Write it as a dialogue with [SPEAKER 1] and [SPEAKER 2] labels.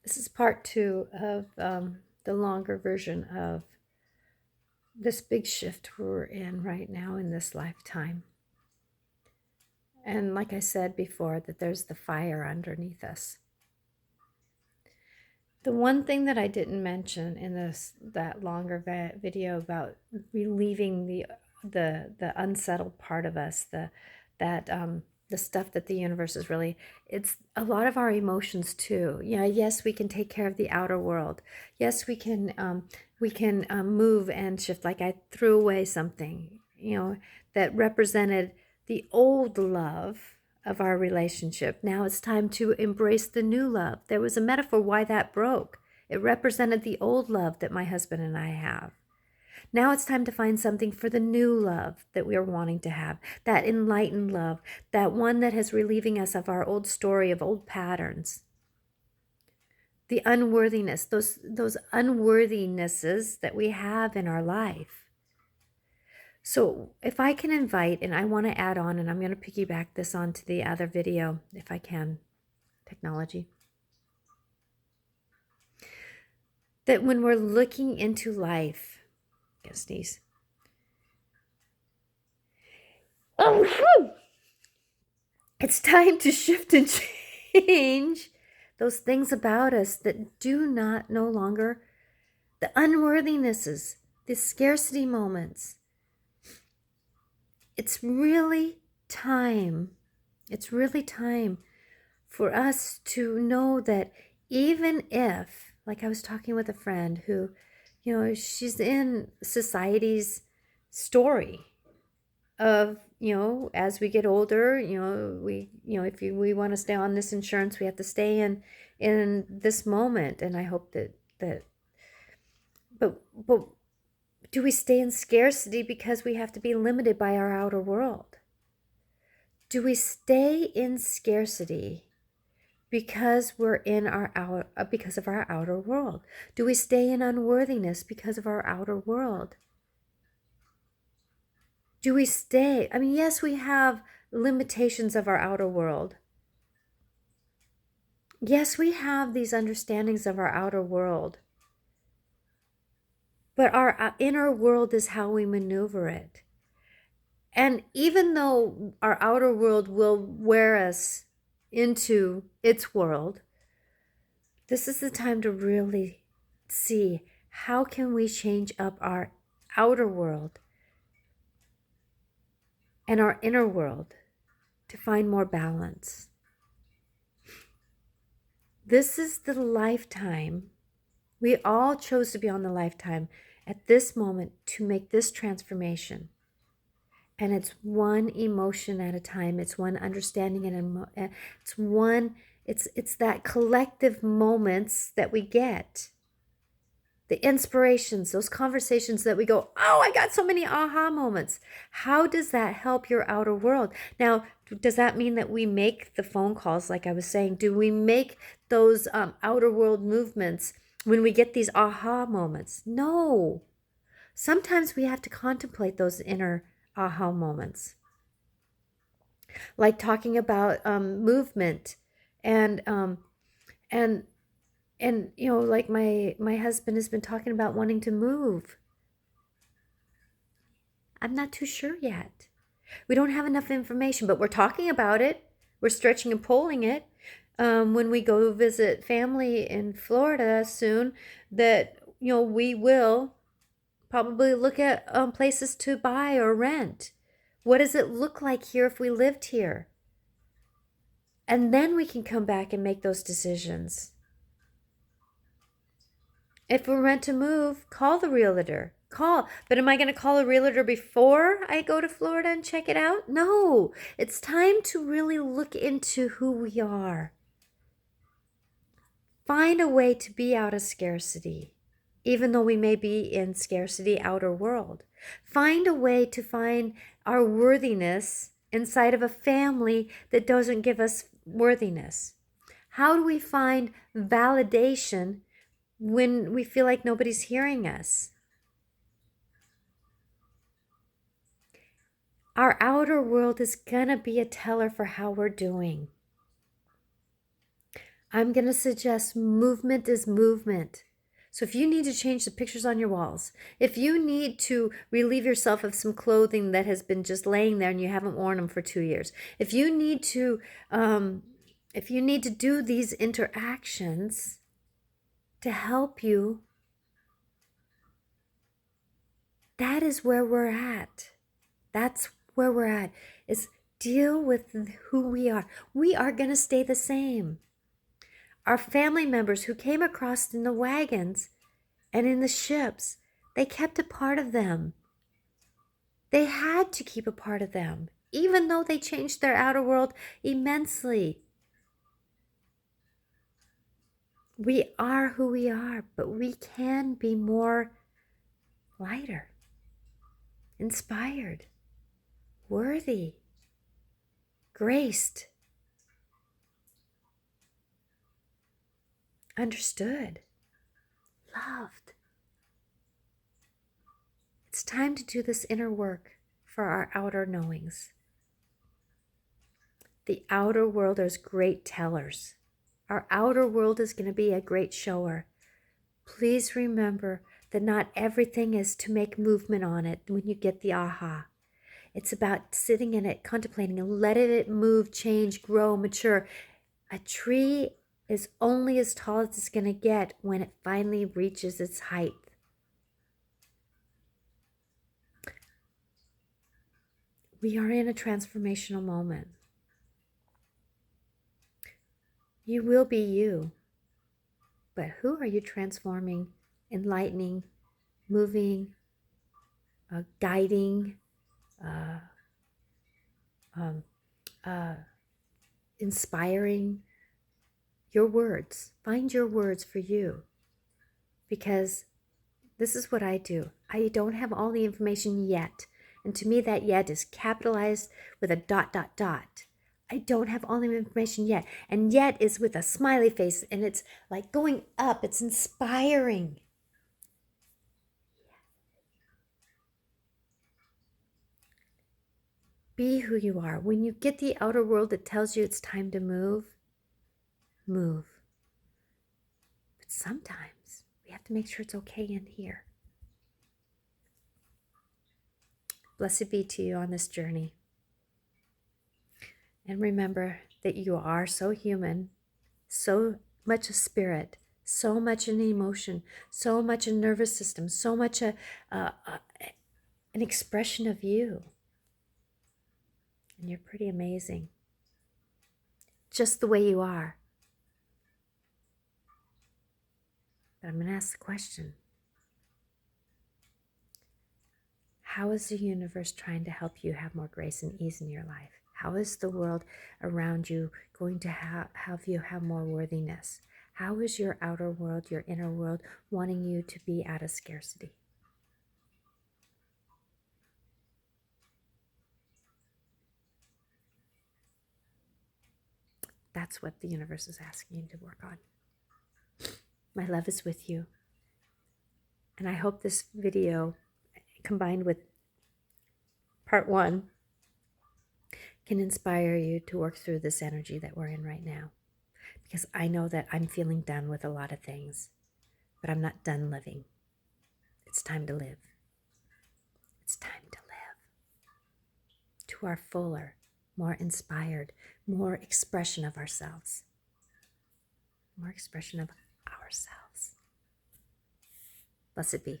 [SPEAKER 1] This is part 2 of the longer version of this big shift we're in right now in this lifetime. And like I said before, that there's the fire underneath us. The one thing that I didn't mention in that longer video about relieving the unsettled part of us, the stuff that the universe is really, it's a lot of our emotions too. Yeah, yes, we can take care of the outer world. Yes, we can move and shift. Like I threw away something, that represented the old love of our relationship. Now it's time to embrace the new love. There was a metaphor why that broke. It represented the old love that my husband and I have. Now it's time to find something for the new love that we are wanting to have, that enlightened love, that one that is relieving us of our old story, of old patterns. The unworthiness, those unworthinesses that we have in our life. So if I can invite, and I want to add on, and I'm going to piggyback this onto the other video, if I can, technology. That when we're looking into life, I'm gonna sneeze. It's time to shift and change those things about us that do not no longer, the unworthinesses, the scarcity moments. It's really time. It's really time for us to know that even if, like I was talking with a friend who, she's in society's story of, as we get older, we want to stay on this insurance, we have to stay in this moment. And I hope but do we stay in scarcity because we have to be limited by our outer world? Do we stay in scarcity because we're in because of our outer world? Do we stay in unworthiness because of our outer world? Do we stay? I mean, yes, we have limitations of our outer world. Yes, we have these understandings of our outer world. But our inner world is how we maneuver it. And even though our outer world will wear us into its world, this is the time to really see how can we change up our outer world and our inner world to find more balance. This is the lifetime. We all chose to be on the lifetime at this moment to make this transformation. And it's one emotion at a time. It's one understanding, and it's that collective moments that we get. The inspirations, those conversations that we go, oh, I got so many aha moments. How does that help your outer world? Now, does that mean that we make the phone calls, like I was saying? Do we make those outer world movements when we get these aha moments? No. Sometimes we have to contemplate those inner aha moments. Like talking about movement and like my husband has been talking about wanting to move. I'm not too sure yet. We don't have enough information, but we're talking about it. We're stretching and pulling it. When we go visit family in Florida soon, that, we will probably look at places to buy or rent. What does it look like here if we lived here? And then we can come back and make those decisions. If we're meant to move, call the realtor. Call. But am I going to call a realtor before I go to Florida and check it out? No. It's time to really look into who we are. Find a way to be out of scarcity, even though we may be in scarcity outer world. Find a way to find our worthiness inside of a family that doesn't give us worthiness. How do we find validation when we feel like nobody's hearing us? Our outer world is gonna be a teller for how we're doing. I'm going to suggest movement is movement. So if you need to change the pictures on your walls, if you need to relieve yourself of some clothing that has been just laying there and you haven't worn them for 2 years, if you need to do these interactions to help you, that is where we're at. That's where we're at, is deal with who we are. We are going to stay the same. Our family members who came across in the wagons and in the ships, they kept a part of them. They had to keep a part of them, even though they changed their outer world immensely. We are who we are, but we can be more lighter, inspired, worthy, graced, understood, loved. It's time to do this inner work for our outer knowings. The outer world is great tellers. Our outer world is going to be a great shower. Please remember that not everything is to make movement on it when you get the aha. It's about sitting in it, contemplating, and letting it move, change, grow, mature. A tree is only as tall as it's going to get when it finally reaches its height. We are in a transformational moment. You will be you. But who are you transforming, enlightening, moving, guiding, inspiring? Your words. Find your words for you. Because this is what I do. I don't have all the information yet. And to me, that yet is capitalized with a ... I don't have all the information yet. And yet is with a smiley face. And it's like going up. It's inspiring. Be who you are. When you get the outer world that tells you it's time to move, move. But sometimes we have to make sure it's okay in here. Blessed be to you on this journey. And remember that you are so human, so much a spirit, so much an emotion, so much a nervous system, so much an expression of you. And you're pretty amazing. Just the way you are. But I'm going to ask the question. How is the universe trying to help you have more grace and ease in your life? How is the world around you going to have you have more worthiness? How is your outer world, your inner world, wanting you to be out of scarcity? That's what the universe is asking you to work on. My love is with you. And I hope this video, combined with part 1, can inspire you to work through this energy that we're in right now. Because I know that I'm feeling done with a lot of things, but I'm not done living. It's time to live. It's time to live to our fuller, more inspired, more expression of ourselves. More expression of ourselves. Blessed be.